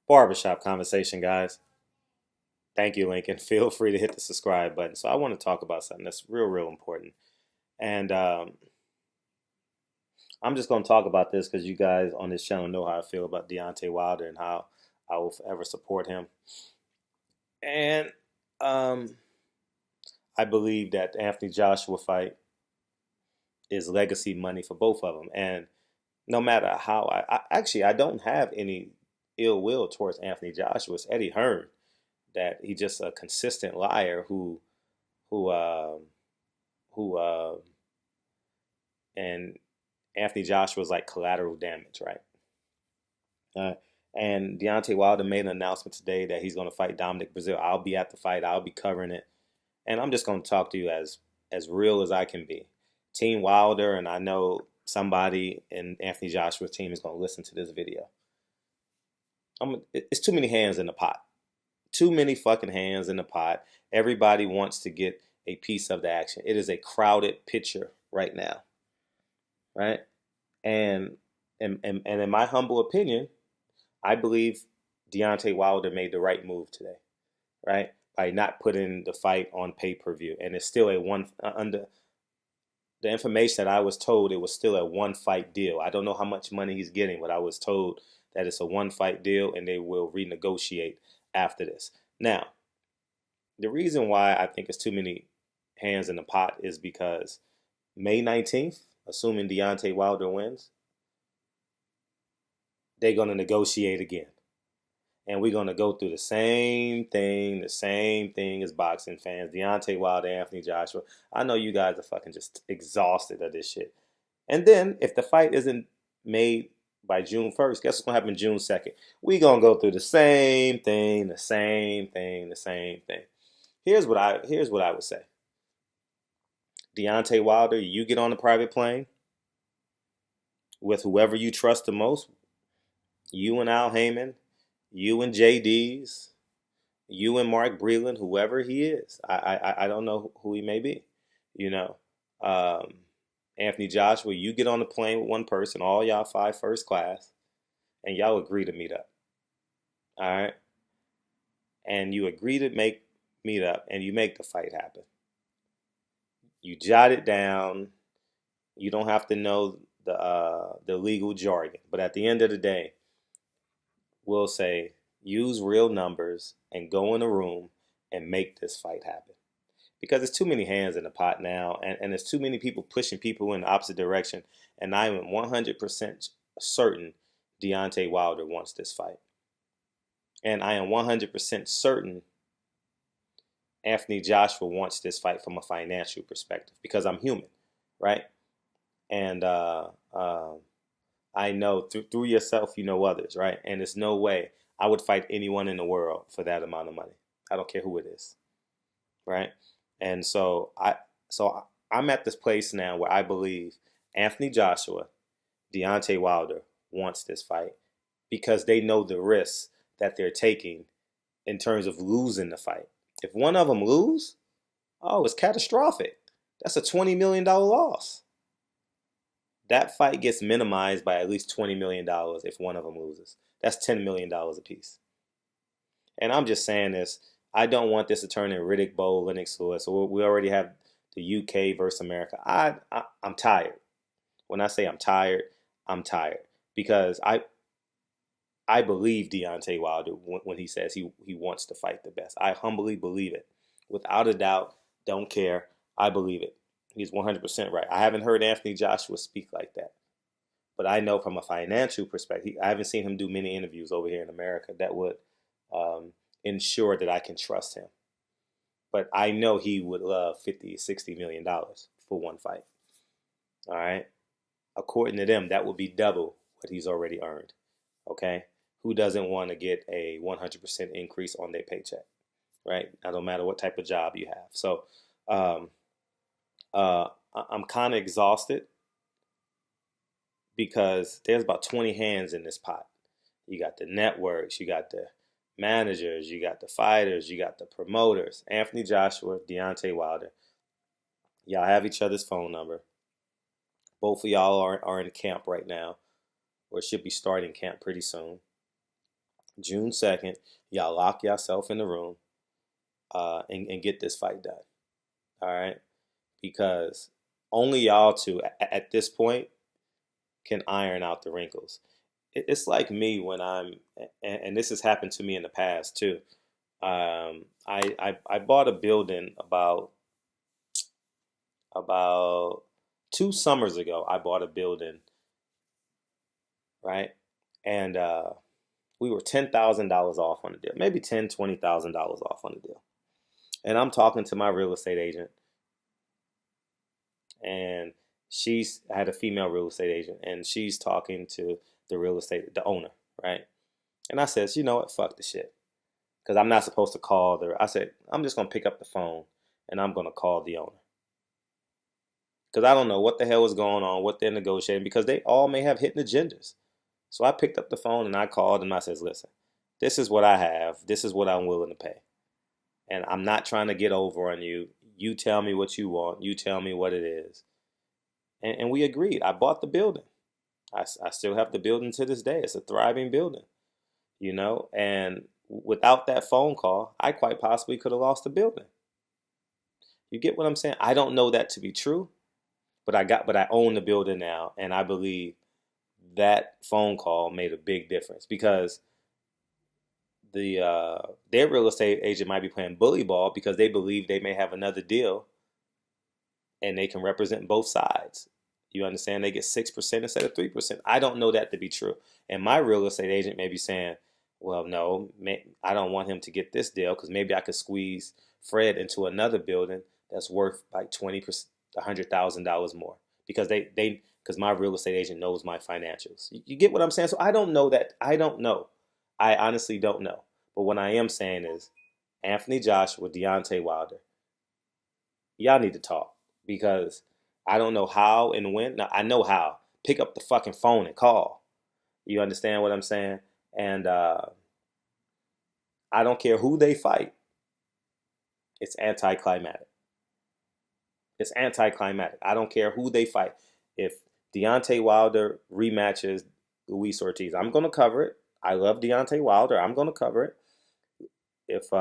Barbershop conversation, guys. Thank you, Lincoln. Feel free to hit the subscribe button. So, I want to talk about something that's real important. And I'm just going to talk about this because you guys on this channel know how I feel about Deontay Wilder and how I will forever support him. And um, I believe that the Anthony Joshua fight is legacy money for both of them. And no matter how I don't have any ill will towards Anthony Joshua. It's Eddie Hearn that he's just a consistent liar who who and Anthony Joshua is like collateral damage, right? Uh, and Deontay Wilder made an announcement today that he's going to fight Dominic Brazil. I'll be at the fight. I'll be covering it, and I'm just going to talk to you as real as I can be. Team Wilder, and I know somebody in Anthony Joshua's team is going to listen to this video. It's too many hands in the pot. Too many fucking hands in the pot. Everybody wants to get a piece of the action. It is a crowded picture right now, right? And and in my humble opinion, I believe Deontay Wilder made the right move today, right? By not putting the fight on pay-per-view, and it's still a one under the information that I was told. It was still a one fight deal. I don't know how much money he's getting, but I was told that it's a one fight deal, and they will renegotiate after this. Now, the reason why I think it's too many hands in the pot is because May 19th, assuming Deontay Wilder wins, they're going to negotiate again. And we're going to go through the same thing as boxing fans. Deontay Wilder, Anthony Joshua. I know you guys are fucking just exhausted of this shit. And then if the fight isn't made by June 1st, guess what's going to happen June 2nd? We're going to go through the same thing. Here's what I would say. Deontay Wilder, you get on a private plane with whoever you trust the most. You and Al Heyman, you and JD's, you and Mark Breland, whoever he is. I don't know who he may be. You know, Anthony Joshua, you get on the plane with one person, all y'all fly first class, and y'all agree to meet up. All right, and you agree to meet up, and you make the fight happen. You jot it down. You don't have to know the legal jargon, but at the end of the day, we'll say use real numbers and go in a room and make this fight happen. Because there's too many hands in the pot now, and there's too many people pushing people in the opposite direction. And I am 100% certain Deontay Wilder wants this fight. And I am 100% certain Anthony Joshua wants this fight from a financial perspective because I'm human, right? And I know through yourself, you know others, right? And there's no way I would fight anyone in the world for that amount of money. I don't care who it is, right? And I'm at this place now where I believe Anthony Joshua, Deontay Wilder wants this fight because they know the risks that they're taking in terms of losing the fight. If one of them lose, oh, it's catastrophic. That's a $20 million loss. That fight gets minimized by at least $20 million if one of them loses. That's $10 million apiece. And I'm just saying this. I don't want this to turn in Riddick Bowe, Lennox Lewis. So we already have the UK versus America. I'm tired. When I say I'm tired because I believe Deontay Wilder when he says he wants to fight the best. I humbly believe it. Without a doubt, don't care. I believe it. He's 100% right. I haven't heard Anthony Joshua speak like that. But I know from a financial perspective, I haven't seen him do many interviews over here in America that would ensure that I can trust him. But I know he would love $50, $60 million for one fight. All right? According to them, that would be double what he's already earned. Okay? Who doesn't want to get a 100% increase on their paycheck? Right? Now, no matter what type of job you have. So, I'm kind of exhausted because there's about 20 hands in this pot. You got the networks, you got the managers, you got the fighters, you got the promoters. Anthony Joshua, Deontay Wilder. Y'all have each other's phone number. Both of y'all are in camp right now, or should be starting camp pretty soon. June 2nd, y'all lock yourself in the room and get this fight done. All right? Because only y'all two at this point can iron out the wrinkles. It's like me when and this has happened to me in the past too. I bought a building about 2 summers ago. I bought a building, right? And we were $10,000 off on the deal, maybe $20,000 off on the deal. And I'm talking to my real estate agent, and she's had a female real estate agent, and she's talking to the owner, right? And I says, you know what, fuck the shit, because I'm not supposed to call the. I said I'm just gonna pick up the phone and I'm gonna call the owner because I don't know what the hell is going on, what they're negotiating, because they all may have hidden agendas. So I picked up the phone and I called and I says, listen, this is what I have. This is what I'm willing to pay. And I'm not trying to get over on you. You tell me what you want. You tell me what it is. And we agreed. I bought the building. I still have the building to this day. It's a thriving building, and without that phone call, I quite possibly could have lost the building. You get what I'm saying? I don't know that to be true, but I own the building now, and I believe that phone call made a big difference because their real estate agent might be playing bully ball because they believe they may have another deal and they can represent both sides. You understand? They get 6% instead of 3%. I don't know that to be true. And my real estate agent may be saying, well, no, I don't want him to get this deal because maybe I could squeeze Fred into another building that's worth like 20%, $100,000 more because because my real estate agent knows my financials. You get what I'm saying? So I don't know that. I don't know. I honestly don't know. But what I am saying is Anthony Joshua, Deontay Wilder, y'all need to talk because I don't know how and when. Now, I know how. Pick up the fucking phone and call. You understand what I'm saying? And I don't care who they fight. It's anticlimactic. It's anticlimactic. I don't care who they fight. If Deontay Wilder rematches Luis Ortiz, I'm going to cover it. I love Deontay Wilder. I'm going to cover it. If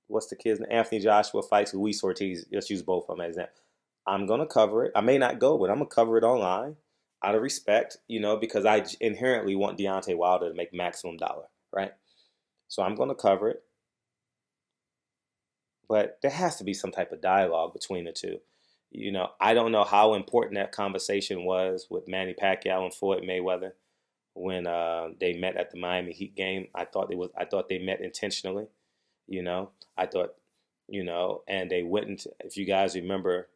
what's the kid's name? Anthony Joshua fights Luis Ortiz, let's use both of them as an example. I'm going to cover it. I may not go, but I'm going to cover it online out of respect, because I inherently want Deontay Wilder to make maximum dollar, right? So I'm going to cover it. But there has to be some type of dialogue between the two. I don't know how important that conversation was with Manny Pacquiao and Floyd Mayweather when they met at the Miami Heat game. I thought they met intentionally. I thought, and they went into, if you guys remember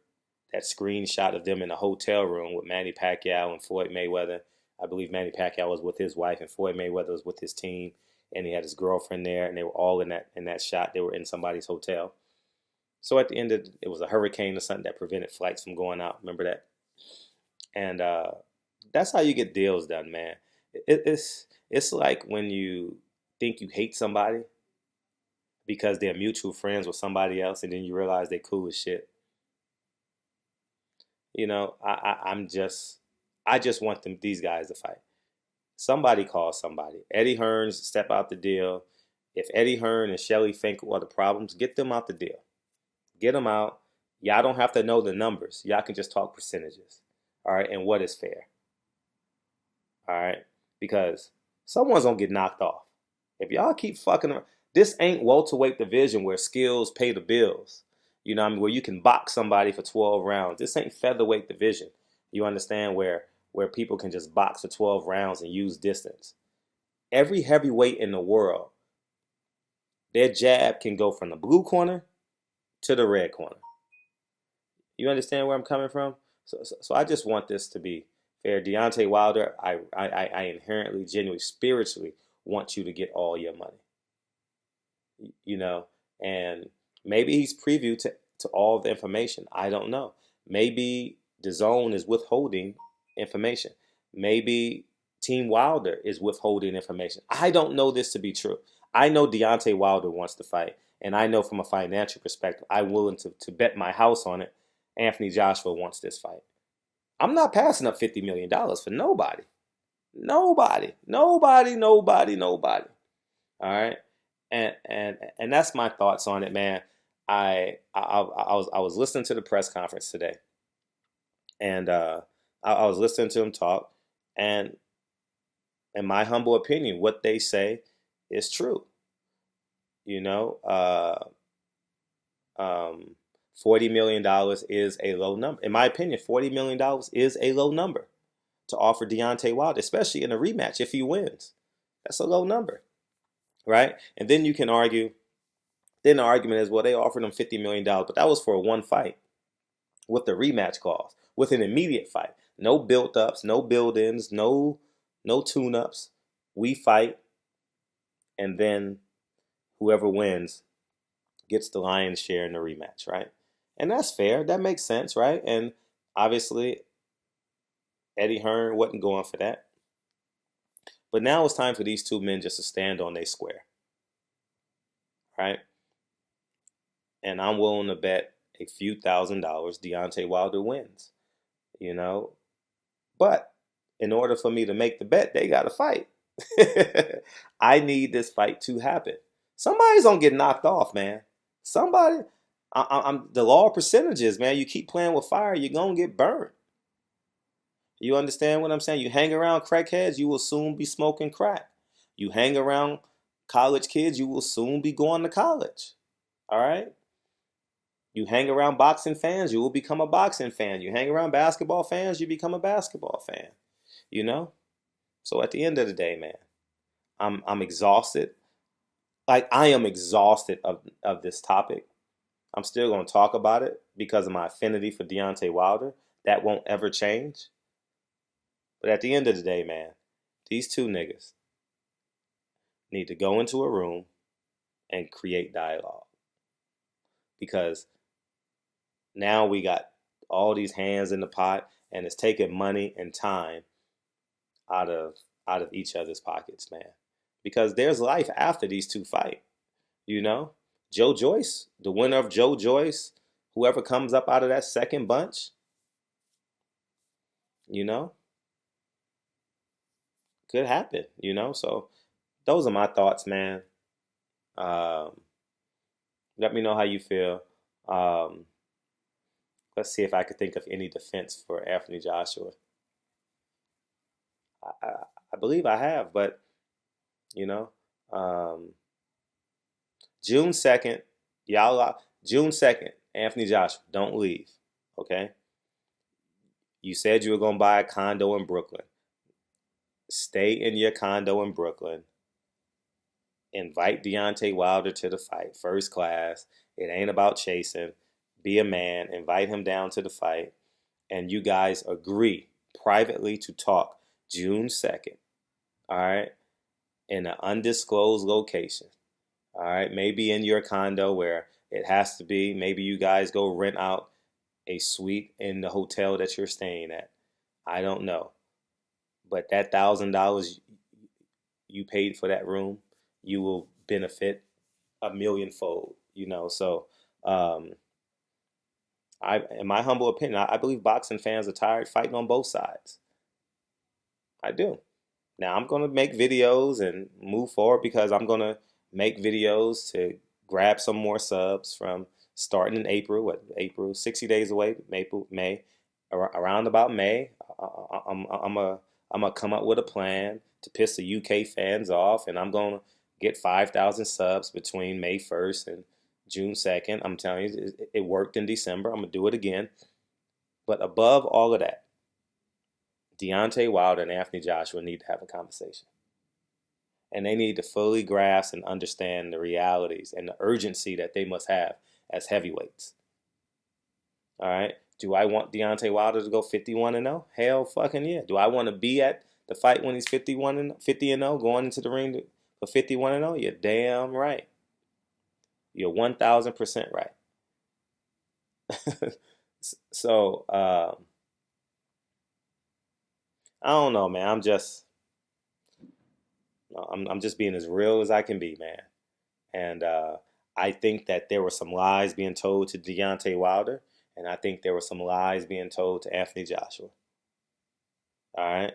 that screenshot of them in a hotel room with Manny Pacquiao and Floyd Mayweather. I believe Manny Pacquiao was with his wife and Floyd Mayweather was with his team, and he had his girlfriend there, and they were all in that shot. They were in somebody's hotel. So at the end of it was a hurricane or something that prevented flights from going out. Remember that? And that's how you get deals done, man. It's like when you think you hate somebody because they're mutual friends with somebody else, and then you realize they cool as shit. I just want these guys to fight. Somebody call somebody. Eddie Hearns step out the deal. If Eddie Hearn and Shelly Finkel are the problems, get them out the deal. Get them out. Y'all don't have to know the numbers. Y'all can just talk percentages. All right, and what is fair. All right, because someone's gonna get knocked off. If y'all keep fucking around, this ain't welterweight division where skills pay the bills. Where you can box somebody for 12 rounds. This ain't featherweight division. You understand where people can just box for 12 rounds and use distance. Every heavyweight in the world, their jab can go from the blue corner to the red corner. You understand where I'm coming from? So I just want this to be fair. Deontay Wilder, I inherently, genuinely, spiritually want you to get all your money. And maybe he's privy to all the information. I don't know. Maybe DAZN is withholding information. Maybe Team Wilder is withholding information. I don't know this to be true. I know Deontay Wilder wants to fight. And I know from a financial perspective, I'm willing to bet my house on it. Anthony Joshua wants this fight. I'm not passing up $50 million for nobody. Nobody, nobody, nobody, nobody. All right, and that's my thoughts on it, man. I was listening to the press conference today, and I was listening to him talk, and in my humble opinion, what they say is true. You know, um, $40 million is a low number. In my opinion, $40 million is a low number to offer Deontay Wilder, especially in a rematch if he wins. That's a low number, right? And then you can argue. Then the argument is, well, they offered him $50 million, but that was for one fight with the rematch clause, with an immediate fight. No build ups, no build ins, no tune ups. We fight, and then whoever wins gets the lion's share in the rematch, right? And that's fair. That makes sense, right? And obviously, Eddie Hearn wasn't going for that. But now it's time for these two men just to stand on their square, right? And I'm willing to bet a few $1,000s Deontay Wilder wins, you know? But in order for me to make the bet, they got to fight. I need this fight to happen. Somebody's gonna get knocked off, man. Somebody. I'm the law of percentages, man. You keep playing with fire, you're gonna get burned. You understand what I'm saying? You hang around crackheads, you will soon be smoking crack. You hang around college kids, you will soon be going to college. All right. You hang around boxing fans, you will become a boxing fan. You hang around basketball fans, you become a basketball fan. You know. So at the end of the day, man, I'm exhausted. Like I am exhausted of this topic. I'm still gonna talk about it because of my affinity for Deontay Wilder. That won't ever change. But at the end of the day, man, these two niggas need to go into a room and create dialogue. Because now we got all these hands in the pot and it's taking money and time out of each other's pockets, man. Because there's life after these two fight. You know? Joe Joyce, the winner of Joe Joyce, whoever comes up out of that second bunch, you know, could happen, you know? So those are my thoughts, man. Um, Let me know how you feel. Um, let's see if I could think of any defense for Anthony Joshua. I, I believe I have, but, you know, um, June 2nd, June 2nd, Anthony Joshua, don't leave, okay? You said you were going to buy a condo in Brooklyn. Stay in your condo in Brooklyn. Invite Deontay Wilder to the fight, first class. It ain't about chasing. Be a man. Invite him down to the fight. And you guys agree privately to talk June 2nd, all right, in an undisclosed location. All right, maybe in your condo where it has to be. Maybe you guys go rent out a suite in the hotel that you're staying at. I don't know. But that $1,000 you paid for that room, you will benefit a millionfold, you know. So, um, in my humble opinion, I believe boxing fans are tired fighting on both sides. I do. Now I'm gonna make videos and move forward because I'm gonna make videos to grab some more subs from starting in April. What April? 60 days away. April, May, around about May. I'm gonna come up with a plan to piss the UK fans off, and I'm gonna get 5,000 subs between May 1st and June 2nd. I'm telling you, it worked in December. I'm gonna do it again. But above all of that, Deontay Wilder and Anthony Joshua need to have a conversation. And they need to fully grasp and understand the realities and the urgency that they must have as heavyweights. All right. Do I want Deontay Wilder to go 51-0? Hell fucking yeah. Do I want to be at the fight when he's 50-0, going into the ring for 51-0? You're damn right. You're 1,000% right. So, I don't know, man. I'm just being as real as I can be, man. And I think that there were some lies being told to Deontay Wilder, and I think there were some lies being told to Anthony Joshua. All right.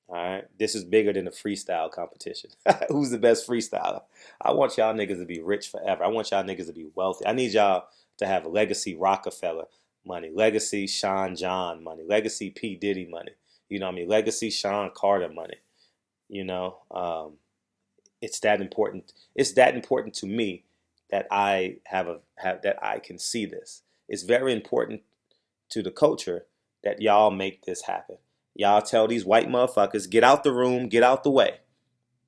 All right, this is bigger than a freestyle competition. Who's the best freestyler? I want y'all niggas to be rich forever. I want y'all niggas to be wealthy. I need y'all to have legacy Rockefeller money, legacy Sean John money, legacy P Diddy money. You know what I mean? Legacy Sean Carter money. You know, it's that important. It's that important to me that I have that I can see this. It's very important to the culture that y'all make this happen. Y'all tell these white motherfuckers, get out the room, get out the way.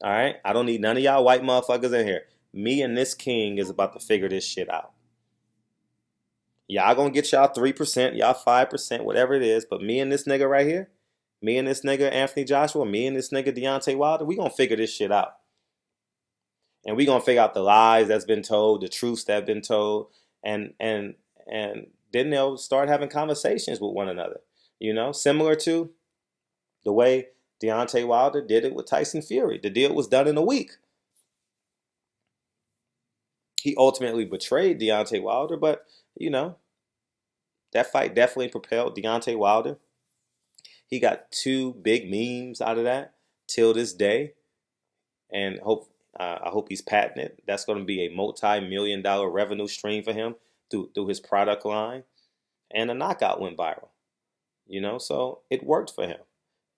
All right? I don't need none of y'all white motherfuckers in here. Me and this king is about to figure this shit out. Y'all gonna get y'all 3%, y'all 5%, whatever it is, but me and this nigga right here, me and this nigga Anthony Joshua, me and this nigga Deontay Wilder, we gonna figure this shit out. And we gonna figure out the lies that's been told, the truths that have been told, and then they'll start having conversations with one another. You know, similar to the way Deontay Wilder did it with Tyson Fury. The deal was done in a week. He ultimately betrayed Deontay Wilder, but you know, that fight definitely propelled Deontay Wilder. He got two big memes out of that till this day, and I hope he's patented. That's going to be a multi-million-dollar revenue stream for him through his product line. And a knockout went viral. You know, so it worked for him.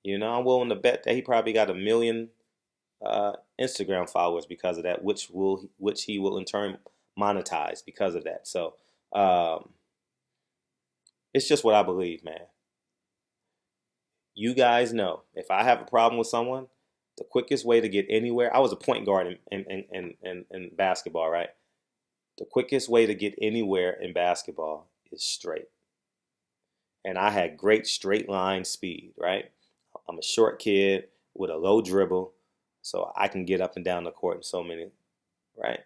You know, I'm willing to bet that he probably got 1 million Instagram followers because of that, which he will in turn monetize because of that. So it's just what I believe, man. You guys know if I have a problem with someone, the quickest way to get anywhere. I was a point guard in basketball, right? The quickest way to get anywhere in basketball is straight. And I had great straight line speed, right? I'm a short kid with a low dribble, so I can get up and down the court in so many, right?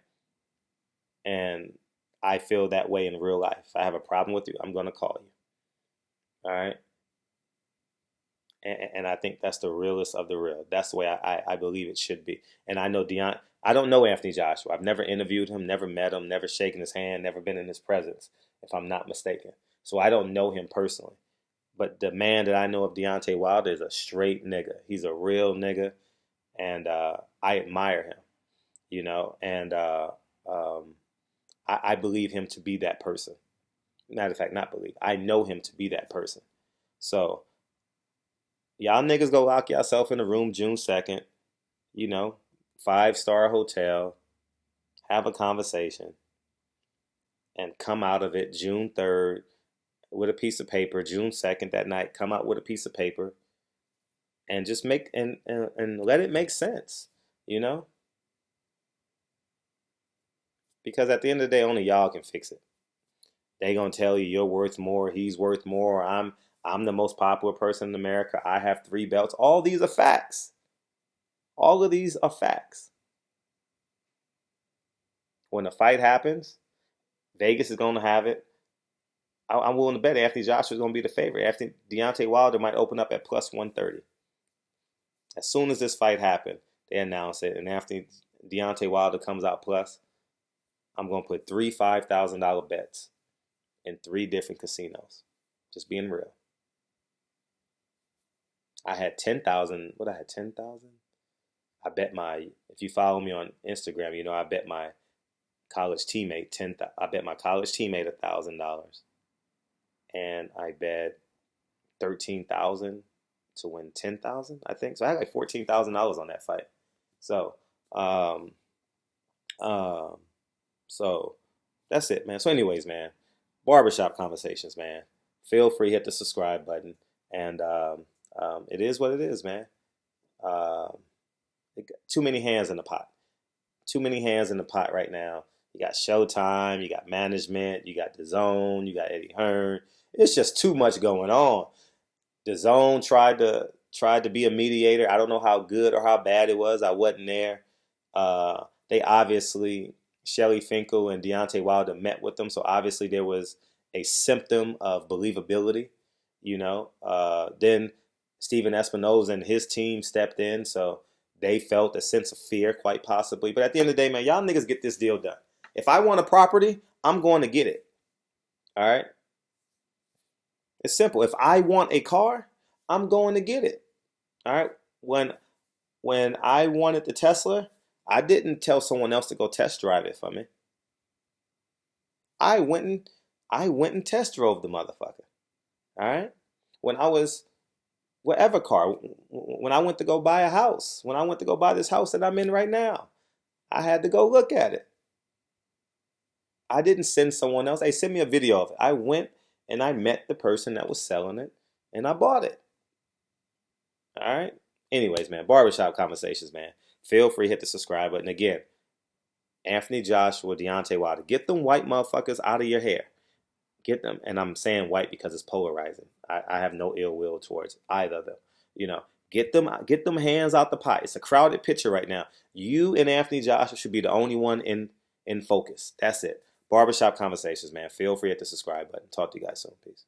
And I feel that way in real life. If I have a problem with you, I'm going to call you, all right? And I think that's the realest of the real. That's the way I believe it should be. And I know I don't know Anthony Joshua. I've never interviewed him, never met him, never shaken his hand, never been in his presence, if I'm not mistaken. So I don't know him personally. But the man that I know of, Deontay Wilder, is a straight nigga. He's a real nigga, and I admire him, you know, and I believe him to be that person. Matter of fact, not believe. I know him to be that person. So y'all niggas go lock yourself in a room June 2nd, you know, 5-star hotel, have a conversation, and come out of it June 3rd with a piece of paper, June 2nd that night, come out with a piece of paper and just make and let it make sense, you know? Because at the end of the day, only y'all can fix it. They gonna tell you you're worth more, he's worth more, I'm the most popular person in America, I have 3 belts. All these are facts. All of these are facts. When the fight happens, Vegas is gonna have it. I'm willing to bet Anthony Joshua is going to be the favorite. Anthony Deontay Wilder might open up at plus 130. As soon as this fight happened, they announce it, and Anthony Deontay Wilder comes out plus. I'm going to put 3 $5,000 bets in 3 different casinos. Just being real. I had 10,000. What I had 10,000? I bet if you follow me on Instagram, you know I bet my college teammate I bet my college teammate $1,000. And I bet 13,000 to win 10,000, I think. So I had like $14,000 on that fight. So, so that's it, man. So, anyways, man, barbershop conversations, man. Feel free, hit the subscribe button, and it is what it is, man. Too many hands in the pot. Too many hands in the pot right now. You got Showtime, you got management, you got DAZN, you got Eddie Hearn. It's just too much going on. DAZN tried to be a mediator. I don't know how good or how bad it was. I wasn't there. They obviously, Shelly Finkel and Deontay Wilder met with them, so obviously there was a symptom of believability. You know, then Steven Espinoza and his team stepped in, so they felt a sense of fear, quite possibly. But at the end of the day, man, y'all niggas get this deal done. If I want a property, I'm going to get it. All right? It's simple. If I want a car, I'm going to get it. All right? when when I wanted the Tesla, I didn't tell someone else to go test drive it for me. I went and I went and test drove the motherfucker. All right. When I was whatever car, when I went to go buy a house, when I went to go buy this house that I'm in right now, I had to go look at it. I didn't send someone else. Hey, send me a video of it. I went and I met the person that was selling it and I bought it. All right. Anyways, man, barbershop conversations, man. Feel free to hit the subscribe button. Again, Anthony Joshua, Deontay Wilder. Get them white motherfuckers out of your hair. Get them, and I'm saying white because it's polarizing. I have no ill will towards either of them. You know, get them hands out the pot. It's a crowded picture right now. You and Anthony Joshua should be the only one in focus. That's it. Barbershop conversations, man. Feel free to hit the subscribe button. Talk to you guys soon. Peace.